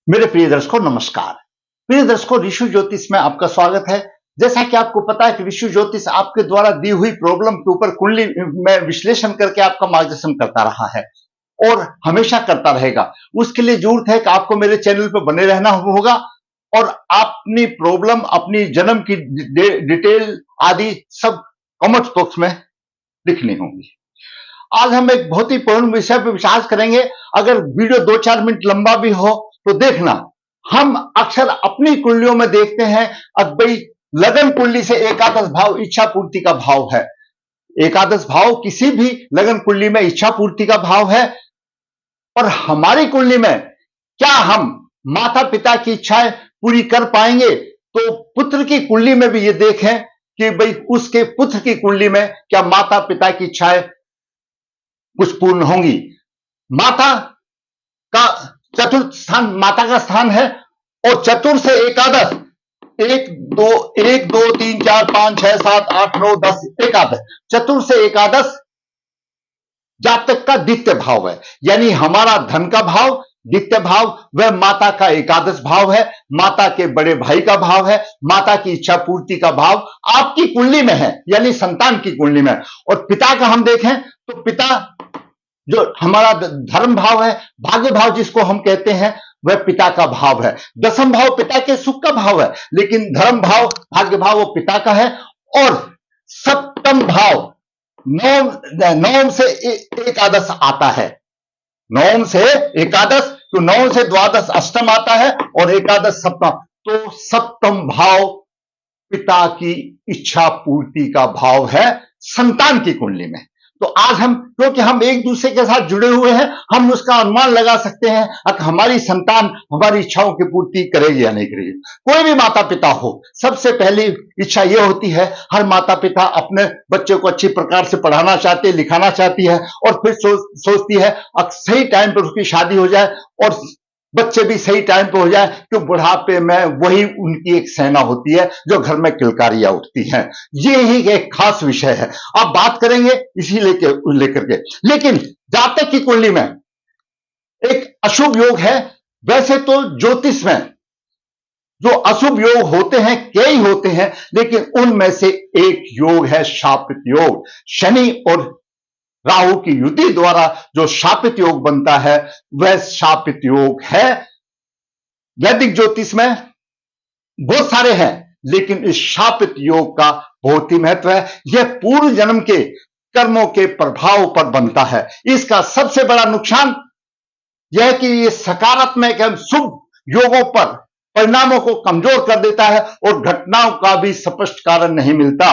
मेरे प्रिय दर्शकों नमस्कार। प्रिय दर्शकों, ऋषि ज्योतिष में आपका स्वागत है। जैसा कि आपको पता है कि ऋषि ज्योतिष आपके द्वारा दी हुई प्रॉब्लम के ऊपर कुंडली में विश्लेषण करके आपका मार्गदर्शन करता रहा है और हमेशा करता रहेगा। उसके लिए जरूरत है कि आपको मेरे चैनल पर बने रहना होगा और अपनी प्रॉब्लम, अपनी जन्म की डिटेल आदि सब कमेंट बॉक्स में लिखनी होगी। आज हम एक बहुत ही पूर्ण विषय पर विचार करेंगे। अगर वीडियो 2-4 मिनट लंबा भी हो तो देखना। हम अक्सर अपनी कुंडलियों में देखते हैं अब भाई लगन कुंडली से एकादश भाव इच्छा पूर्ति का भाव है। एकादश भाव किसी भी लगन कुंडली में इच्छा पूर्ति का भाव है और हमारी कुंडली में क्या हम माता पिता की इच्छाएं पूरी कर पाएंगे? तो पुत्र की कुंडली में भी ये देखें कि भाई उसके पुत्र की कुंडली में क्या माता पिता की इच्छाएं कुछ पूर्ण होंगी। माता का चतुर्थ स्थान माता का स्थान है और चतुर्थ से एकादश 1 2 3 4 5 6 7 8 9 10 एकादश, चतुर्थ से एकादश जातक का द्वितीय भाव है। यानी हमारा धन का भाव द्वितीय भाव वह माता का एकादश भाव है, माता के बड़े भाई का भाव है, माता की इच्छा पूर्ति का भाव आपकी कुंडली में है, यानी संतान की कुंडली में। और पिता का हम देखें तो पिता जो हमारा धर्म भाव है, भाग्य भाव जिसको हम कहते हैं, वह पिता का भाव है। दसम भाव पिता के सुख का भाव है, लेकिन धर्म भाव, भाग्य भाव वो पिता का है। और सप्तम भाव नवम से एकादश आता है। नवम से एकादश तो नवम से द्वादश अष्टम आता है और एकादश सप्तम। तो सप्तम भाव पिता की इच्छा पूर्ति का भाव है संतान की कुंडली में। तो आज हम, क्योंकि हम एक दूसरे के साथ जुड़े हुए हैं, हम उसका अनुमान लगा सकते हैं कि हमारी संतान हमारी इच्छाओं की पूर्ति करेगी या नहीं करेगी। कोई भी माता पिता हो, सबसे पहली इच्छा यह होती है, हर माता पिता अपने बच्चे को अच्छी प्रकार से पढ़ाना चाहती है, लिखाना चाहती है और फिर सोचती है अब सही टाइम पर उसकी शादी हो जाए और बच्चे भी सही टाइम पे हो जाए, क्यों बुढ़ापे में वही उनकी एक सेना होती है जो घर में किलकारियां उठती हैं। ये ही एक खास विषय है, आप बात करेंगे इसी लेकर के। लेकिन जातक की कुंडली में एक अशुभ योग है। वैसे तो ज्योतिष में जो अशुभ योग होते हैं कई होते हैं, लेकिन उनमें से एक योग है शापित योग। शनि और राहु की युति द्वारा जो शापित योग बनता है वह शापित योग है। वैदिक ज्योतिष में बहुत सारे हैं, लेकिन इस शापित योग का बहुत ही महत्व है। यह पूर्व जन्म के कर्मों के प्रभाव पर बनता है। इसका सबसे बड़ा नुकसान यह कि यह सकारात्मक एवं शुभ योगों पर परिणामों को कमजोर कर देता है और घटनाओं का भी स्पष्ट कारण नहीं मिलता।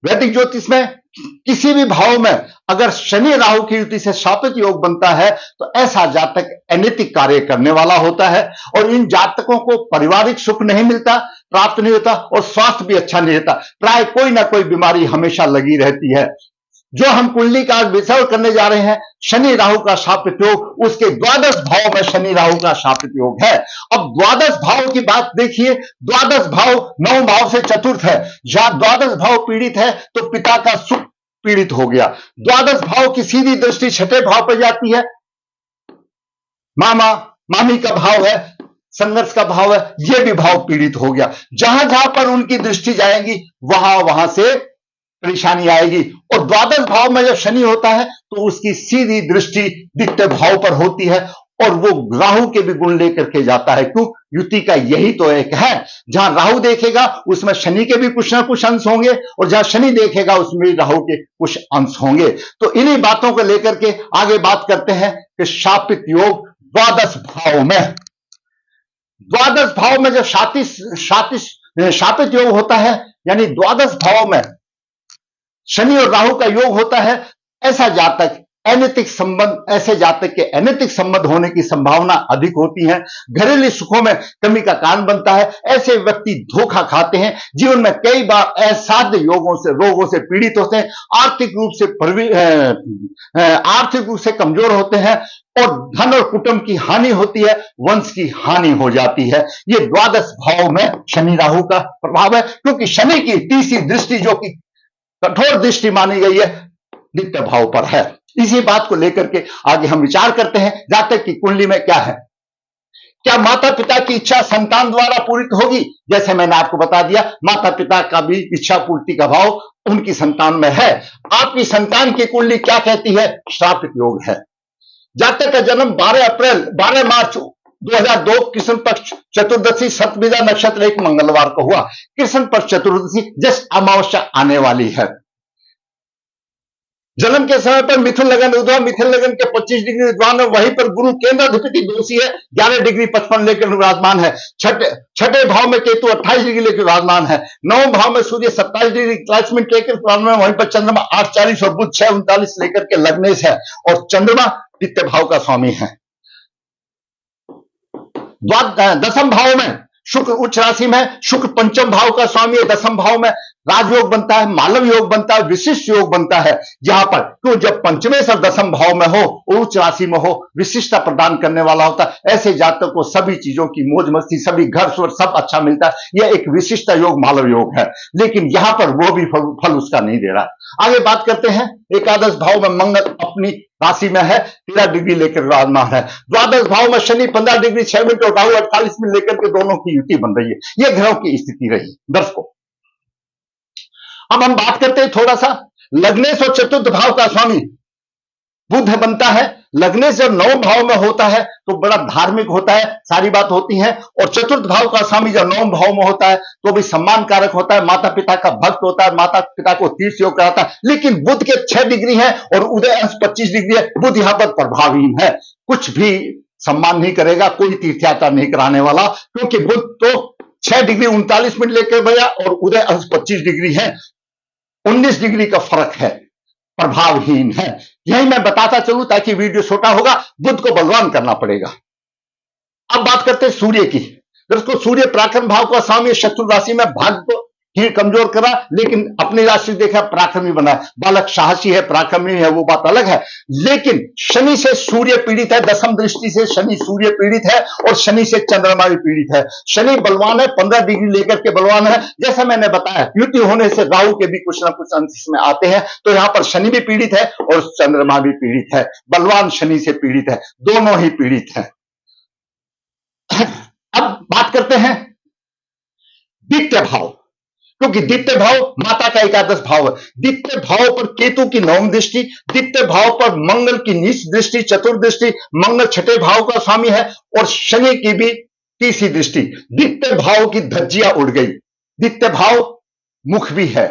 वैदिक ज्योतिष में किसी भी भाव में अगर शनि राहु की युति से शापित योग बनता है तो ऐसा जातक अनैतिक कार्य करने वाला होता है और इन जातकों को पारिवारिक सुख नहीं मिलता, प्राप्त नहीं होता और स्वास्थ्य भी अच्छा नहीं रहता। प्राय कोई ना कोई बीमारी हमेशा लगी रहती है। जो हम कुंडली का विषय करने जा रहे हैं, शनि राहु का शापित योग, उसके द्वादश भाव में शनि राहु का शापित योग है। अब द्वादश भाव की बात देखिए, द्वादश भाव 9 भाव से चतुर्थ है। जहां द्वादश भाव पीड़ित है तो पिता का सुख पीड़ित हो गया। द्वादश भाव की सीधी दृष्टि छठे भाव पर जाती है, मामा मामी का भाव है, संघर्ष का भाव है, यह भी भाव पीड़ित हो गया। जहां जहां पर उनकी दृष्टि जाएगी वहां वहां से परेशानी आएगी। और द्वादश भाव में जब शनि होता है तो उसकी सीधी दृष्टि द्वितीय भाव पर होती है और वो राहु के भी गुण लेकर के जाता है। क्यों? युति का यही तो एक है, जहां राहु देखेगा उसमें शनि के भी कुछ ना कुछ अंश होंगे और जहां शनि देखेगा उसमें भी राहु के कुछ अंश होंगे। तो इन्हीं बातों को लेकर के आगे बात करते हैं कि शापित योग द्वादश भाव में, द्वादश भाव में जब शापित योग होता है, यानी द्वादश भाव में शनि और राहु का योग होता है, ऐसा जातक अनैतिक संबंध, ऐसे जातक के अनैतिक संबंध होने की संभावना अधिक होती है। घरेलू सुखों में कमी का कारण बनता है। ऐसे व्यक्ति धोखा खाते हैं, जीवन में कई बार असाध्य रोगों से पीड़ित होते हैं, आर्थिक रूप से कमजोर होते हैं और धन और कुटुंब की हानि होती है, वंश की हानि हो जाती है। ये द्वादश भाव में शनि राहु का प्रभाव है, क्योंकि शनि की तीसरी दृष्टि जो कि कठोर दृष्टि मानी गई है, द्वितीय भाव पर है। इसी बात को लेकर के आगे हम विचार करते हैं। जातक की कुंडली में क्या है, क्या माता पिता की इच्छा संतान द्वारा पूरी होगी? जैसे मैंने आपको बता दिया, माता पिता का भी इच्छा पूर्ति का भाव उनकी संतान में है। आपकी संतान की कुंडली क्या कहती है? श्रापित योग है। जातक का जन्म 12 मार्च 2002 कृष्ण पक्ष चतुर्दशी सतविदा नक्षत्र एक मंगलवार को हुआ। कृष्ण पक्ष चतुर्दशी जस्ट अमावस्या आने वाली है। जन्म के समय पर मिथुन लगन उद्भव, मिथुन लगन के 25 डिग्री विद्वान है, वहीं पर गुरु केंद्राधिपति दोषी है, 11 डिग्री 55 लेकर विराजमान है। छठे भाव में केतु 28 डिग्री लेकर विराजमान है। नवम भाव में सूर्य 27 डिग्री 43 मिनट लेकर विराजमान है, वहीं पर चंद्रमा 8:40 और बुध 6:39 लेकर के लग्नेश है, और चंद्रमा द्वितीय भाव का स्वामी है। दसम भाव में शुक्र उच्च राशि में, शुक्र पंचम भाव का स्वामी है। दसम भाव में राजयोग बनता है, मालव योग बनता है, विशिष्ट योग बनता है। यहां पर तो जब पंचमेश्वर दसम भाव में हो, उच्च राशि में हो, विशिष्टता प्रदान करने वाला होता है। ऐसे जातक को सभी चीजों की मौज मस्ती, सभी घर स्वर सब अच्छा मिलता है। यह एक विशिष्टता योग मालव योग है, लेकिन यहां पर वो भी फल उसका नहीं दे रहा। आगे बात करते हैं, एकादश भाव में मंगल अपनी राशि में है, 13 डिग्री लेकर विराजमान है। द्वादश भाव में शनि 15 डिग्री 6 मिनट और राहु 48 मिनट लेकर के दोनों की युति बन रही है। यह ग्रहों की स्थिति रही दर्शकों। अब हम बात करते हैं थोड़ा सा, लग्नेश और चतुर्थ भाव का स्वामी बुध बनता है। लग्नेश जब नवम भाव में होता है तो बड़ा धार्मिक होता है, सारी बात होती है। और चतुर्थ भाव का स्वामी जब नवम भाव में होता है तो भी सम्मान कारक होता है, माता पिता का भक्त होता है, माता पिता को तीर्थ योग कराता है। लेकिन बुध के 6 डिग्री है और उदय अंश 25 डिग्री है। बुध यहां पर प्रभावहीन है, कुछ भी सम्मान नहीं करेगा, कोई तीर्थ यात्रा नहीं कराने वाला, क्योंकि बुध तो 6 डिग्री 39 मिनट लेकर गया और उदय अंश 25 डिग्री है, 19 डिग्री का फर्क है, प्रभावहीन है। यही मैं बताता चलूं ताकि वीडियो छोटा होगा, बुध को बलवान करना पड़ेगा। अब बात करते हैं सूर्य की। दोस्तों, सूर्य पराक्रम भाव का स्वामी, शत्रु राशि में भाग्य को ही कमजोर करा, लेकिन अपनी राशि देखा पराक्रमी बना है। बालक साहसी है, पराक्रमी है, वो बात अलग है। लेकिन शनि से सूर्य पीड़ित है, दसम दृष्टि से शनि सूर्य पीड़ित है, और शनि से चंद्रमा भी पीड़ित है। शनि बलवान है, 15 डिग्री लेकर के बलवान है। जैसा मैंने बताया, युति होने से राहु के भी कुछ ना कुछ अंश में आते हैं, तो यहां पर शनि भी पीड़ित है और चंद्रमा भी पीड़ित है। बलवान शनि से पीड़ित है, दोनों ही पीड़ित है। अब बात करते हैं द्वितीय भाव, क्योंकि द्वितीय भाव माता का एकादश भाव है। द्वितीय भाव पर केतु की नवम दृष्टि, द्वितीय भाव पर मंगल की नीच दृष्टि, चतुर्दृष्टि, मंगल छठे भाव का स्वामी है, और शनि की भी तीसरी दृष्टि। द्वितीय भाव की धज्जियां उड़ गई। द्वितीय भाव मुख भी है,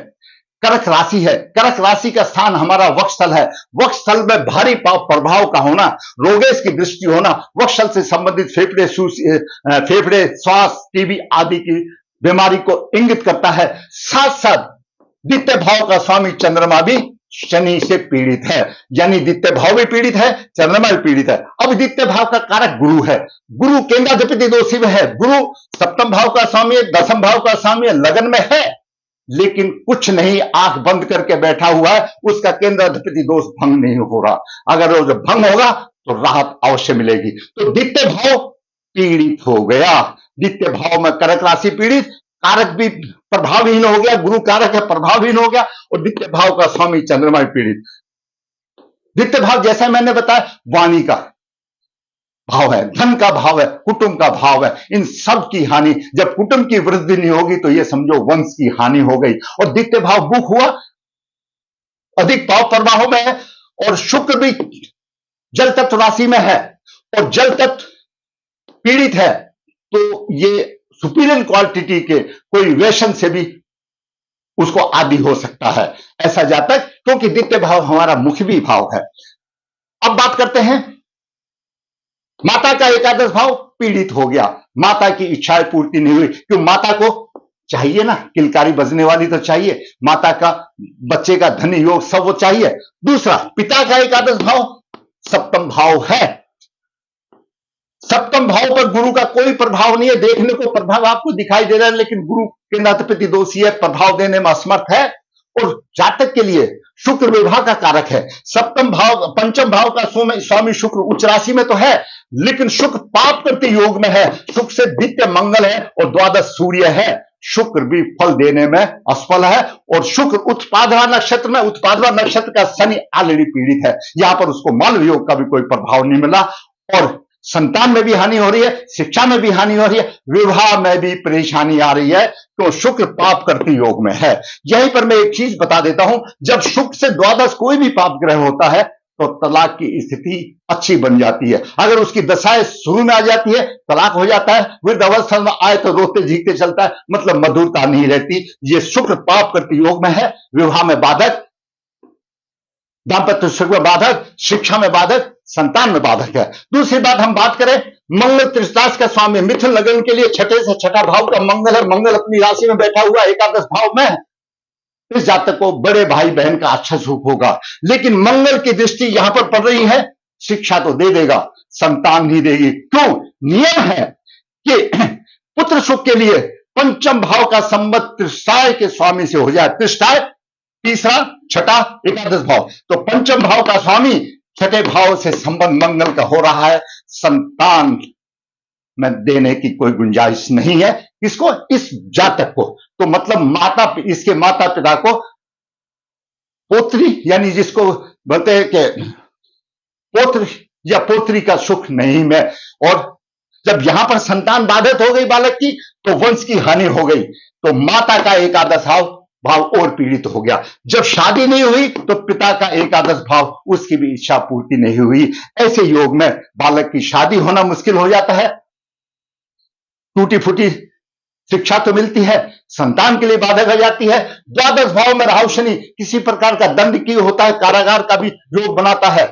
कर्क राशि है। कर्क राशि का स्थान हमारा वक्षस्थल है। वक्षस्थल में भारी प्रभाव का होना, रोगेश की दृष्टि होना, वक्षस्थल से संबंधित फेफड़े, श्वास, टीबी आदि की बीमारी को इंगित करता है। साथ साथ द्वितीय भाव का स्वामी चंद्रमा भी शनि से पीड़ित है, यानी द्वितीय भाव भी पीड़ित है, चंद्रमा भी पीड़ित है। अब द्वितीय भाव का कारक गुरु है। गुरु केंद्राधिपति दोषी में है। गुरु सप्तम भाव का स्वामी, दसम भाव का स्वामी, लगन में है, लेकिन कुछ नहीं, आंख बंद करके बैठा हुआ है। उसका केंद्राधिपति दोष भंग नहीं हो रहा। अगर वो जब भंग होगा तो राहत अवश्य मिलेगी। तो द्वितीय भाव पीड़ित हो गया। द्वितीय भाव में कर्क राशि पीड़ित, कारक भी प्रभावहीन हो गया, गुरु कारक है, प्रभावहीन हो गया, और द्वितीय भाव का स्वामी चंद्रमा भी पीड़ित। द्वितीय भाव जैसा मैंने बताया वाणी का भाव है, धन का भाव है, कुटुंब का भाव है। इन सब की हानि, जब कुटुंब की वृद्धि नहीं होगी तो यह समझो वंश की हानि हो गई। और द्वितीय भाव बुक हुआ, अधिक भाव प्रभाव में है, और शुक्र भी जल तत्व राशि में है, और जल तत्व पीड़ित है, तो ये सुपीरियर क्वालिटी के कोई व्यसन से भी उसको आदि हो सकता है ऐसा जातक, क्योंकि द्वितीय भाव हमारा मुखी भाव है। अब बात करते हैं, माता का एकादश भाव पीड़ित हो गया। माता की इच्छाएं पूर्ति नहीं हुई, क्यों? माता को चाहिए ना, किलकारी बजने वाली तो चाहिए, माता का, बच्चे का धन योग सब वो चाहिए। दूसरा, पिता का एकादश भाव सप्तम भाव है। सप्तम भाव पर गुरु का कोई प्रभाव नहीं है। देखने को प्रभाव आपको दिखाई दे रहा है, लेकिन गुरु केंद्राधिपति दोषी है, प्रभाव देने में असमर्थ है। और जातक के लिए शुक्र विवाह का कारक है। सप्तम भाव, पंचम भाव का स्वामी शुक्र उच्च राशि में तो है, लेकिन शुक्र पाप करते योग में है। शुक्र से द्वितीय मंगल है और द्वादश सूर्य है। शुक्र भी फल देने में असफल है। और शुक्र उत्पादवा नक्षत्र में, उत्पादवा नक्षत्र का शनि ऑलरेडी पीड़ित है, यहां पर उसको मालव योग का भी कोई प्रभाव नहीं मिला। और संतान में भी हानि हो रही है, शिक्षा में भी हानि हो रही है, विवाह में भी परेशानी आ रही है, तो शुक्र पाप करती योग में है। यहीं पर मैं एक चीज बता देता हूं, जब शुक्र से द्वादश कोई भी पाप ग्रह होता है तो तलाक की स्थिति अच्छी बन जाती है। अगर उसकी दशाएं शुरू में आ जाती है, तलाक हो जाता है, वृद्ध अवस्था में आए तो रोते झीकते चलता है, मतलब मधुरता नहीं रहती। ये शुक्र पाप करती योग में है, विवाह में बाधक, दाम्पत्य सुख में बाधक, शिक्षा में बाधक, संतान में बाधक है। दूसरी बात हम बात करें, मंगल त्रिशदास का स्वामी, मिथुन लग्न के लिए छठे से छठा भाव का मंगल है। मंगल अपनी राशि में बैठा हुआ एकादश भाव में है। इस जातक को बड़े भाई बहन का अच्छा सुख होगा, लेकिन मंगल की दृष्टि यहां पर पड़ रही है, शिक्षा तो दे देगा, संतान नहीं देगी। क्यों? नियम है कि पुत्र सुख के लिए पंचम भाव का संबंध त्रिष्ठाय के स्वामी से हो जाए। त्रिष्ठाय तीसरा, छठा, एकादश भाव, तो पंचम भाव का स्वामी छठे भाव से संबंध मंगल का हो रहा है। संतान में देने की कोई गुंजाइश नहीं है। किसको? इस जातक को। तो मतलब इसके माता पिता को पोत्री, यानी जिसको बोलते हैं कि पोत्र या पोत्री का सुख नहीं में, और जब यहां पर संतान बाधित हो गई बालक की, तो वंश की हानि हो गई, तो माता का एकादश भाव और पीड़ित हो गया। जब शादी नहीं हुई तो पिता का एकादश भाव, उसकी भी इच्छा पूर्ति नहीं हुई। ऐसे योग में बालक की शादी होना मुश्किल हो जाता है, टूटी फूटी शिक्षा तो मिलती है, संतान के लिए बाधक हो जाती है। द्वादश भाव में राहु शनि किसी प्रकार का दंड की होता है, कारागार का भी योग बनाता है।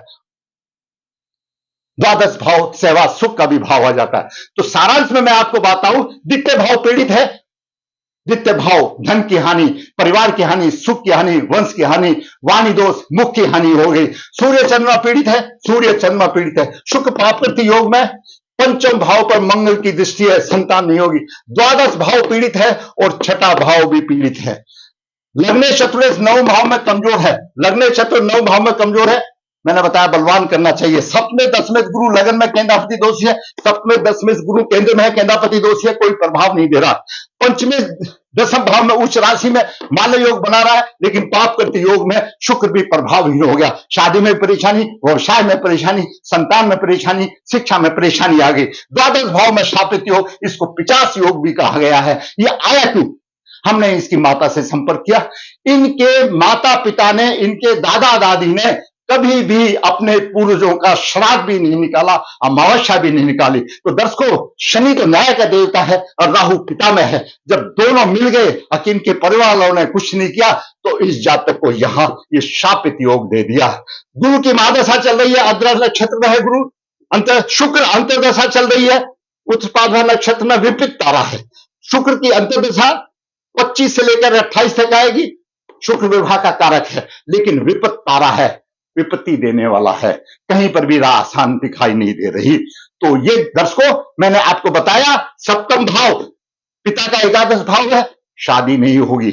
द्वादश भाव सेवा सुख का भी भाव आ जाता है। तो सारांश में मैं आपको बताऊं, द्वितीय भाव पीड़ित है। द्वितीय भाव धन की हानि, परिवार की हानि, सुख की हानि, वंश की हानि, वाणी दोष, मुख की हानि हो गई। सूर्य चंद्रमा पीड़ित है, सूर्य चंद्रमा पीड़ित है। शुक्र पाप करती योग में पंचम भाव पर मंगल की दृष्टि है, संतान नहीं होगी। द्वादश भाव पीड़ित है और छठा भाव भी पीड़ित है। लग्ने चतुर्थ नौ भाव में कमजोर है, लग्ने चतुर्थ नौ भाव में कमजोर है। मैंने बताया बलवान करना चाहिए। सप्तमे दसवें गुरु लगन में केंद्रापति दोषी है, सप्तमे दसवें गुरु केंद्र में है, केंद्रापति दोषी है, कोई प्रभाव नहीं दे रहा। पंचमे दसम भाव में उच्च राशि में माल्य योग बना रहा है, लेकिन पाप करते योग में शुक्र भी प्रभावहीन हो गया। शादी में परेशानी, व्यवसाय में परेशानी, संतान में परेशानी, शिक्षा में परेशानी आ गई। द्वादश भाव में शापित योग, इसको 50 योग भी कहा गया है। ये आया क्यों? हमने इसकी माता से संपर्क किया। इनके माता पिता ने, इनके दादा दादी ने कभी भी अपने पूर्वजों का श्राद्ध भी नहीं निकाला, अमावस्या भी नहीं निकाली। तो दर्शकों, शनि तो न्याय का देवता है और राहु पिता में है। जब दोनों मिल गए, अकिन के परिवार वालों ने कुछ नहीं किया, तो इस जातक को यहां ये शापित योग दे दिया। गुरु की महादशा चल रही है, अद्रा नक्षत्र में है गुरु, शुक्र अंतर्दशा चल रही है, उत्तरपाद्रा नक्षत्र में विपरीत तारा है। शुक्र की अंतर्दशा 25 से लेकर 28 तक आएगी। शुक्र विवाह का कारक है, लेकिन विपरीत तारा है, विपत्ति देने वाला है। कहीं पर भी राह आसान दिखाई नहीं दे रही। तो ये दर्शकों, मैंने आपको बताया, सप्तम भाव पिता का एकादश भाव है, शादी नहीं होगी,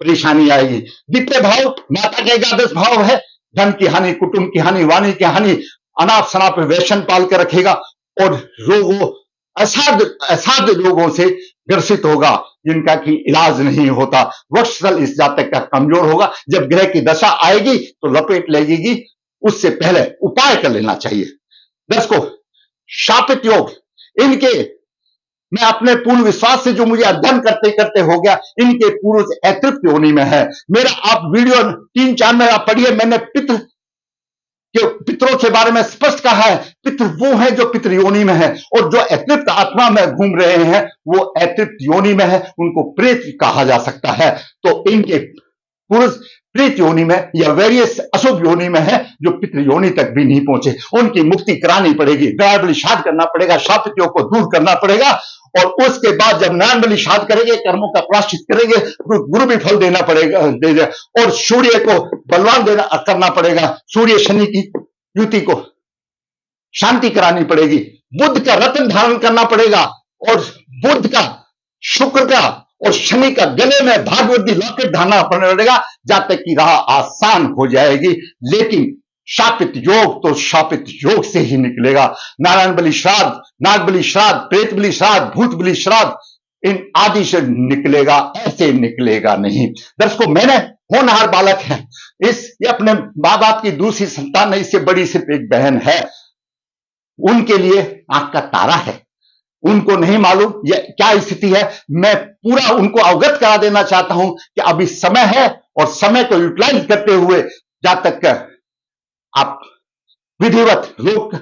परेशानी आएगी। द्वितीय भाव माता का एकादश भाव है, धन की हानि, कुटुंब की हानि, वाणी की हानि, अनाप शनाप व्यसन पाल कर रखेगा और रोगों, असाध्य रोगों से ग्रसित होगा, जिनका की इलाज नहीं होता। वत्सल इस जातक का कमजोर होगा। जब ग्रह की दशा आएगी तो लपेट लगेगी, उससे पहले उपाय कर लेना चाहिए। दर्शकों, शापित योग इनके, मैं अपने पूर्ण विश्वास से जो मुझे अध्ययन करते करते हो गया, इनके पूर्व अतृप्त योनि में है। मेरा आप वीडियो 3-4 में आप पढ़िए, मैंने पितरों के बारे में स्पष्ट कहा है। पितृ वो है जो पितृ योनि में है, और जो अतृप्त आत्मा में घूम रहे हैं वो अतृप्त योनि में है, उनको प्रेत कहा जा सकता है। तो इनके पुरुष प्रेत योनि में या वेरियस अशुभ योनि में है, जो पितृ योनि तक भी नहीं पहुंचे। उनकी मुक्ति करानी पड़ेगी, दया बलि श्राद्ध करना पड़ेगा, शापित योग को दूर करना पड़ेगा, और उसके बाद जब नारायण बलि श्राद्ध करेंगे, कर्मों का प्रायश्चित करेंगे, गुरु भी फल देना पड़ेगा, और सूर्य को बलवान करना पड़ेगा, सूर्य शनि की युति को शांति करानी पड़ेगी, बुध का रत्न धारण करना पड़ेगा, और बुध का, शुक्र का और शनि का गले में भागवती लॉकेट धारना पड़ेगा, जब तक की राह आसान हो जाएगी। लेकिन शापित योग तो शापित योग से ही निकलेगा। नारायण बलि श्राद्ध, नाग बलि श्राद्ध, प्रेत बलि श्राद्ध, भूत बलि श्राद्ध, इन आदि से निकलेगा, ऐसे निकलेगा नहीं। दर्शकों, मैंने होनहार बालक है, ये अपने माँ बाप की दूसरी संतान है, इससे बड़ी सिर्फ एक बहन है। उनके लिए आंख का तारा है, उनको नहीं मालूम ये क्या स्थिति है। मैं पूरा उनको अवगत करा देना चाहता हूं कि अभी समय है और समय को यूटिलाइज करते हुए जहां तक आप विधिवत रोग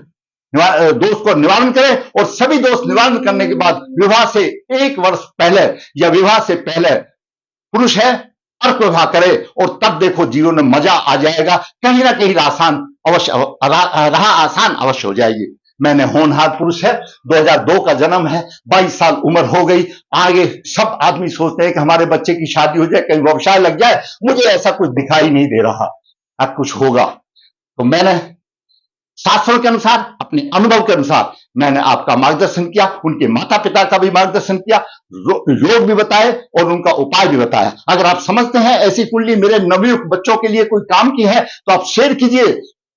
दोष को निवारण करें और सभी दोष निवारण करने के बाद विवाह से 1 वर्ष पहले या विवाह से पहले पुरुष है अर्क विवाह करे और तब देखो जीवन में मजा आ जाएगा, कहीं ना कहीं राह आसान अवश्य हो जाएगी। मैंने होनहार पुरुष है, 2002 का जन्म है, 22 साल उम्र हो गई। आगे सब आदमी सोचते हैं कि हमारे बच्चे की शादी हो जाए, कहीं व्यवसाय लग जाए, मुझे ऐसा कुछ दिखाई नहीं दे रहा। अब कुछ होगा तो मैंने शास्त्रों के अनुसार, अपने अनुभव के अनुसार मैंने आपका मार्गदर्शन किया, उनके माता पिता का भी मार्गदर्शन किया, योग भी बताए और उनका उपाय भी बताया। अगर आप समझते हैं ऐसी कुंडली मेरे नवयुवक बच्चों के लिए कोई काम की है तो आप शेयर कीजिए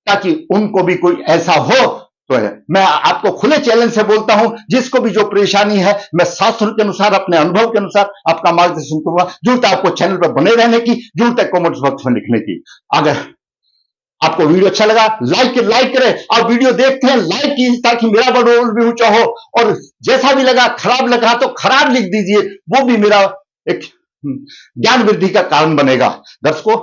ताकि उनको भी कोई ऐसा हो तो है। मैं आपको खुले चैलेंज से बोलता हूं, जिसको भी जो परेशानी है मैं शास्त्रों के अनुसार, अपने अनुभव के अनुसार आपका मार्गदर्शन करूंगा। जरूरत है आपको चैनल पर बने रहने की, जरूरत है कमेंट्स बॉक्स में लिखने की। अगर आपको वीडियो अच्छा लगा लाइक करें, और वीडियो देखते हैं लाइक कीजिए ताकि मेरा रोल भी ऊंचा हो, और जैसा भी लगा खराब लगा तो खराब लिख दीजिए, वो भी मेरा एक ज्ञान वृद्धि का कारण बनेगा। दर्शकों,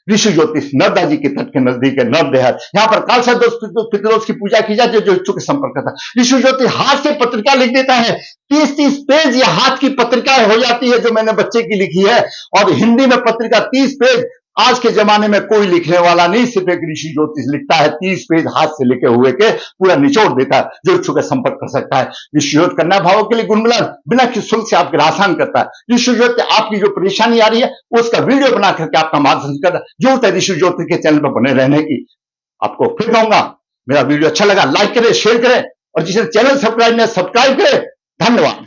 ऋषि ज्योतिष नर्मदा जी के तट के नजदीक है नर्मदेहर, यहाँ पर कालसा दोष पितृदोष की पूजा की जाती है। जो इच्छुक संपर्क करता है, ऋषि ज्योतिष हाथ से पत्रिका लिख देता है, 30 पेज या हाथ की पत्रिकाएं हो जाती है जो मैंने बच्चे की लिखी है। और हिंदी में पत्रिका 30 पेज, आज के जमाने में कोई लिखने वाला नहीं, सिर्फ एक ऋषि ज्योतिष लिखता है, 30 पेज हाथ से लिखे हुए के पूरा निचोड़ देता है। जो इच्छुक संपर्क कर सकता है। ऋषि ज्योतिष कन्या भावों के लिए गुणमिलन बिना किसी शुल्क से आपके आसान करता है। ऋषि ज्योतिष आपकी जो परेशानी आ रही है उसका वीडियो बना करके आपका मार्गदर्शन करता है। जरूरत है ऋषि ज्योतिष के चैनल पर बने रहने की। आपको फिर कहूंगा, मेरा वीडियो अच्छा लगा लाइक करें, शेयर करें, और जिसे चैनल सब्सक्राइब नहीं सब्सक्राइब करें। धन्यवाद।